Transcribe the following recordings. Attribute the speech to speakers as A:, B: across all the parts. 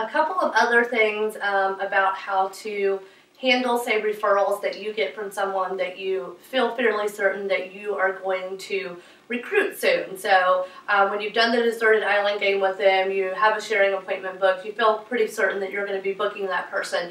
A: a couple of other things about how to handle, say, referrals that you get from someone that you feel fairly certain that you are going to recruit soon. So when you've done the deserted island game with them, you have a sharing appointment booked, you feel pretty certain that you're going to be booking that person.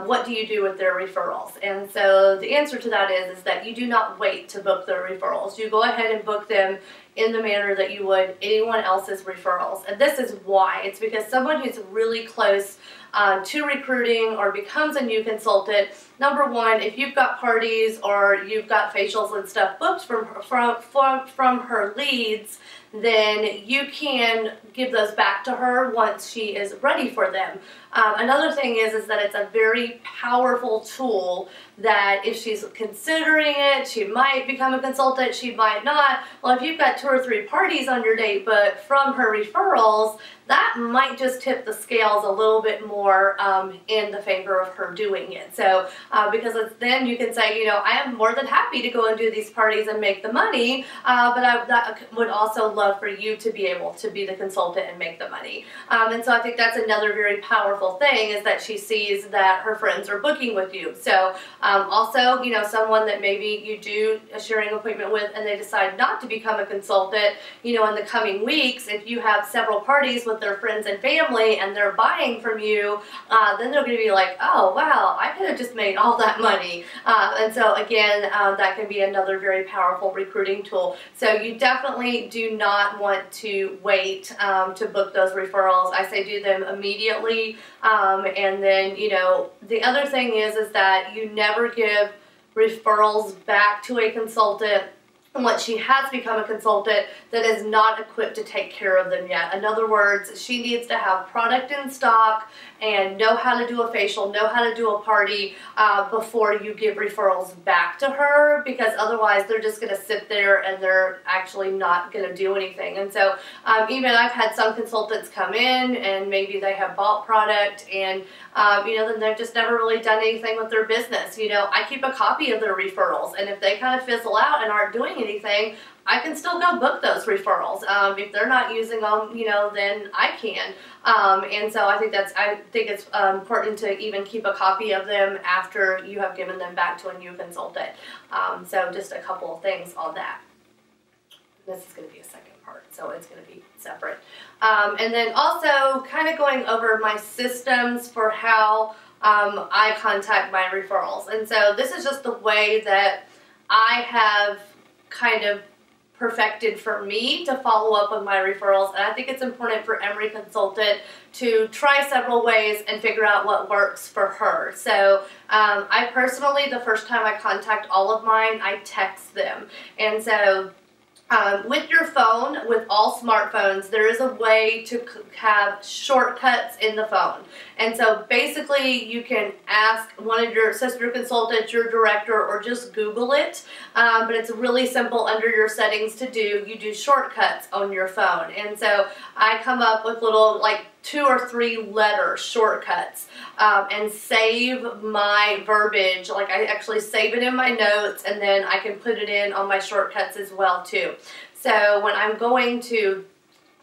A: What do you do with their referrals? And so the answer to that is that you do not wait to book their referrals. You go ahead and book them in the manner that you would anyone else's referrals. And this is why. It's because someone who's really close to recruiting or becomes a new consultant, number one, if you've got parties or you've got facials and stuff booked from her leads, then you can give those back to her once she is ready for them. Another thing is that it's a very powerful tool that if she's considering it, she might become a consultant, she might not. Well, if you've got 2 or 3 parties on your date but from her referrals, that might just tip the scales a little bit more in the favor of her doing it. So because then you can say, you know, I am more than happy to go and do these parties and make the money, but I would also love for you to be able to be the consultant and make the money. And so I think that's another very powerful thing, is that she sees that her friends are booking with you. So also, you know, someone that maybe you do a sharing appointment with and they decide not to become a consultant, you know, in the coming weeks, if you have several parties with their friends and family and they're buying from you, then they're going to be like, oh wow, I could have just made all that money. And so again, that can be another very powerful recruiting tool. So you definitely do not want to wait to book those referrals. I say do them immediately. And then, you know, the other thing is that you never give referrals back to a consultant once she has become a consultant that is not equipped to take care of them yet. In other words, she needs to have product in stock and know how to do a facial, know how to do a party before you give referrals back to her, because otherwise they're just going to sit there and they're actually not going to do anything. And so even I've had some consultants come in and maybe they have bought product and you know, then they've just never really done anything with their business. You know, I keep a copy of their referrals, and if they kind of fizzle out and aren't doing anything, I can still go book those referrals. If they're not using them, you know, then I can. And so I think it's important to even keep a copy of them after you have given them back to a new consultant. So just a couple of things on that. This is going to be a second part, so it's going to be separate. And then also kind of going over my systems for how I contact my referrals. And so this is just the way that I have kind of perfected for me to follow up with my referrals, and I think it's important for every consultant to try several ways and figure out what works for her. So I personally, the first time I contact all of mine, I text them. And so with your phone, with all smartphones, there is a way to have shortcuts in the phone. And so basically you can ask one of your sister consultants, your director, or just Google it. But it's really simple under your settings to do. You do shortcuts on your phone. And so I come up with little like 2 or 3 letter shortcuts and save my verbiage. Like I actually save it in my notes, and then I can put it in on my shortcuts as well too. So when I'm going to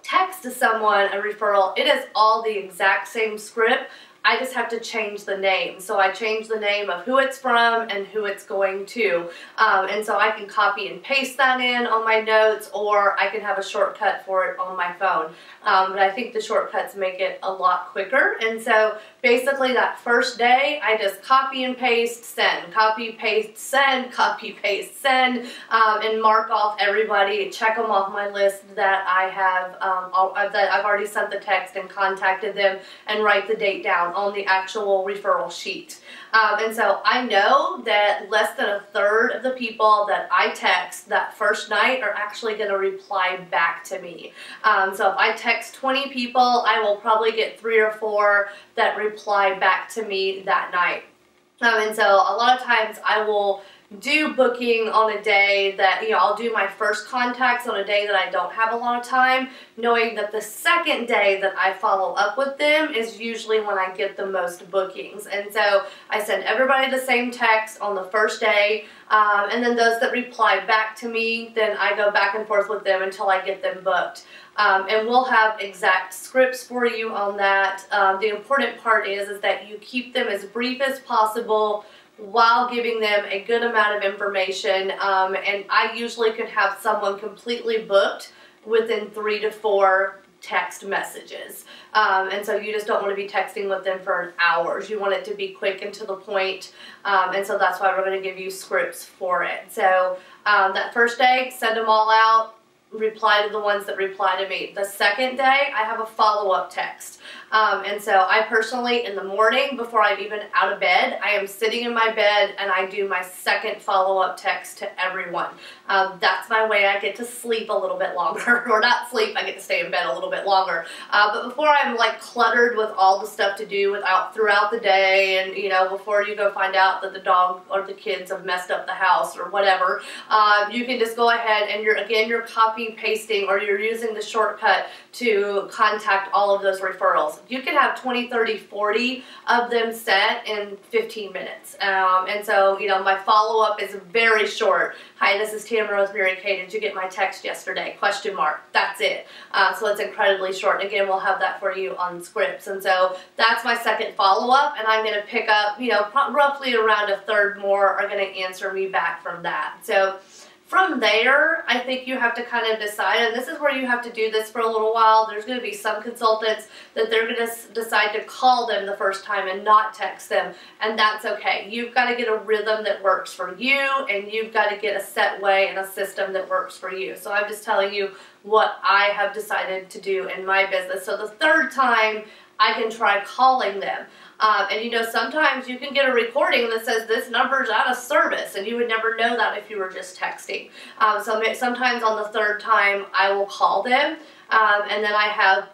A: text to someone a referral, it is all the exact same script. I just have to change the name. So I change the name of who it's from and who it's going to. And so I can copy and paste that in on my notes, or I can have a shortcut for it on my phone. But I think the shortcuts make it a lot quicker. And so basically that first day, I just copy and paste, send, copy, paste, send, copy, paste, send, and mark off everybody, check them off my list that I have, that I've already sent the text and contacted them, and write the date down on the actual referral sheet. And so I know that less than 1/3 of the people that I text that first night are actually going to reply back to me. So if I text 20 people, I will probably get 3 or 4 that reply back to me that night. And so a lot of times I will do booking on a day that, you know, I'll do my first contacts on a day that I don't have a lot of time, knowing that the second day that I follow up with them is usually when I get the most bookings. And so I send everybody the same text on the first day, and then those that reply back to me, then I go back and forth with them until I get them booked. And we'll have exact scripts for you on that. The important part is that you keep them as brief as possible while giving them a good amount of information, and I usually could have someone completely booked within 3 to 4 text messages. And so you just don't want to be texting with them for hours. You want it to be quick and to the point, and so that's why we're going to give you scripts for it. So that first day, send them all out, reply to the ones that reply to me. The second day, I have a follow-up text. And so I personally, in the morning, before I'm even out of bed, I am sitting in my bed and I do my second follow-up text to everyone. That's my way I get to sleep a little bit longer, or not sleep, I get to stay in bed a little bit longer. But before I'm like cluttered with all the stuff to do throughout the day, and you know, before you go find out that the dog or the kids have messed up the house or whatever, you can just go ahead and you're copying, pasting, or you're using the shortcut to contact all of those referrals. You can have 20, 30, 40 of them set in 15 minutes. And so, you know, my follow-up is very short. Hi, this is Tammera with Mary Kay. Did you get my text yesterday? Question mark. That's it. So it's incredibly short. And again, we'll have that for you on scripts. And so that's my second follow-up, and I'm going to pick up, you know, roughly around a third more are going to answer me back from that. So from there, I think you have to kind of decide, and this is where you have to do this for a little while. There's going to be some consultants that they're going to decide to call them the first time and not text them, and that's okay. You've got to get a rhythm that works for you, and you've got to get a set way and a system that works for you. So I'm just telling you what I have decided to do in my business. So the third time, I can try calling them. And you know, sometimes you can get a recording that says this number's out of service, and you would never know that if you were just texting. So sometimes on the third time I will call them, and then I have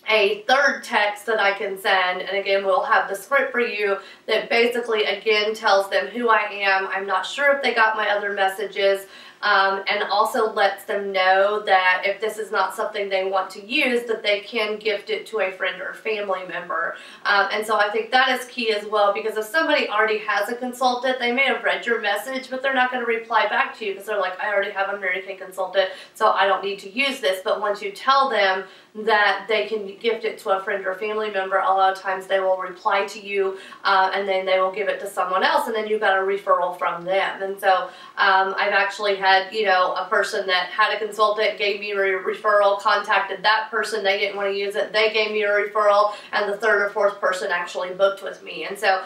A: a third text that I can send, and again we'll have the script for you that basically again tells them who I am. I'm not sure if they got my other messages, and also lets them know that if this is not something they want to use, that they can gift it to a friend or family member. And so I think that is key as well, because if somebody already has a consultant, they may have read your message, but they're not going to reply back to you because they're like, I already have a Mary Kay consultant, so I don't need to use this. But once you tell them that they can gift it to a friend or family member, a lot of times they will reply to you, and then they will give it to someone else, and then you got a referral from them. And so I've actually had, you know, a person that had a consultant, gave me a referral, contacted that person, they didn't want to use it, they gave me a referral, and the third or fourth person actually booked with me. And so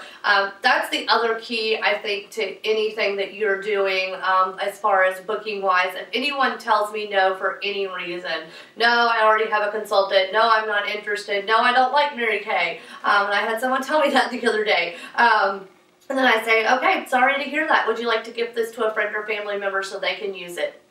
A: that's the other key, I think, to anything that you're doing as far as booking wise. If anyone tells me no for any reason, no, I already have a consultant, no, I'm not interested, no, I don't like Mary Kay, and I had someone tell me that the other day, and then I say, okay, sorry to hear that. Would you like to give this to a friend or family member so they can use it?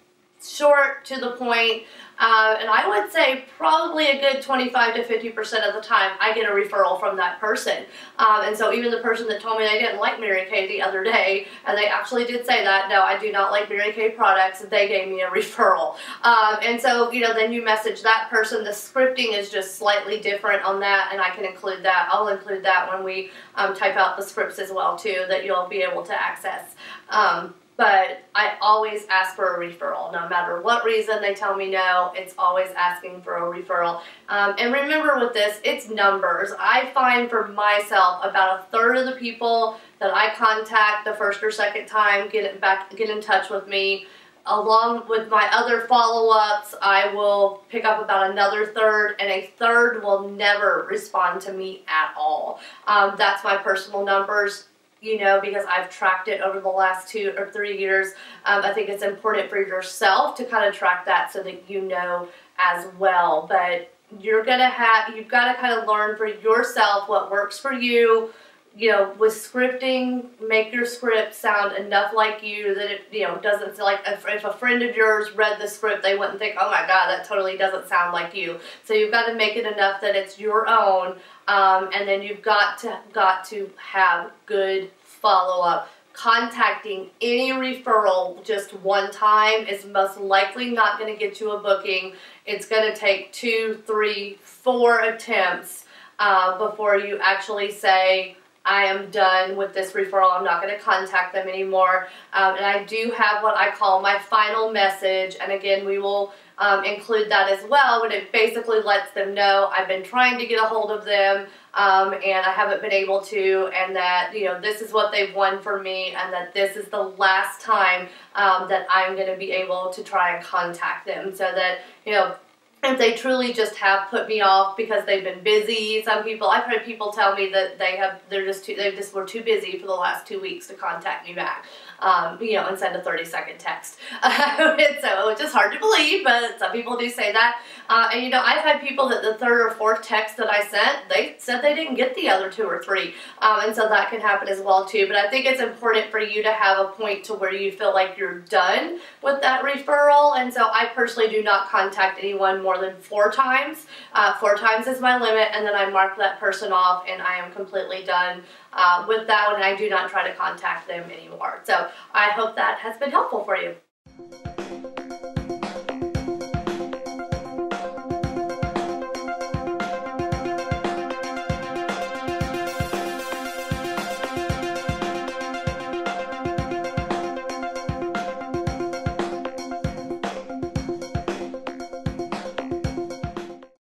A: Short, to the point, and I would say probably a good 25 to 50% of the time I get a referral from that person. And so even the person that told me they didn't like Mary Kay the other day, and they actually did say that, no, I do not like Mary Kay products, they gave me a referral. And so, you know, then you message that person. The scripting is just slightly different on that, and I can include that. I'll include that when we type out the scripts as well, too, that you'll be able to access. But I always ask for a referral. No matter what reason they tell me no, it's always asking for a referral. And remember with this, it's numbers. I find for myself about a third of the people that I contact the first or second time get in touch with me. Along with my other follow-ups, I will pick up about another third, and a third will never respond to me at all. That's my personal numbers. You know, because I've tracked it over the last 2 or 3 years. I think it's important for yourself to kind of track that so that you know as well. But you've got to kind of learn for yourself what works for you. You know, with scripting, make your script sound enough like you that it, you know, doesn't, like if a friend of yours read the script, they wouldn't think, oh my God, that totally doesn't sound like you. So you've got to make it enough that it's your own, and then you've got to have good follow-up contacting any referral just one time is most likely not going to get you a booking. It's going to take 2, 3, 4 attempts before you actually say, I am done with this referral. I'm not going to contact them anymore. And I do have what I call my final message. And again, we will include that as well. But it basically lets them know I've been trying to get a hold of them and I haven't been able to. And that, you know, this is what they've won for me. And that this is the last time that I'm going to be able to try and contact them. So that, you know, if they truly just have put me off because they've been busy. Some people, I've heard people tell me that they just were too busy for the last 2 weeks to contact me back, you know, and send a 30-second text. So it's just hard to believe, but some people do say that. And you know, I've had people that the 3rd or 4th text that I sent, they said they didn't get the other 2 or 3. And so that can happen as well too. But I think it's important for you to have a point to where you feel like you're done with that referral. And so I personally do not contact anyone more than 4 times. 4 times is my limit, and then I mark that person off and I am completely done with that one, and I do not try to contact them anymore. So I hope that has been helpful for you.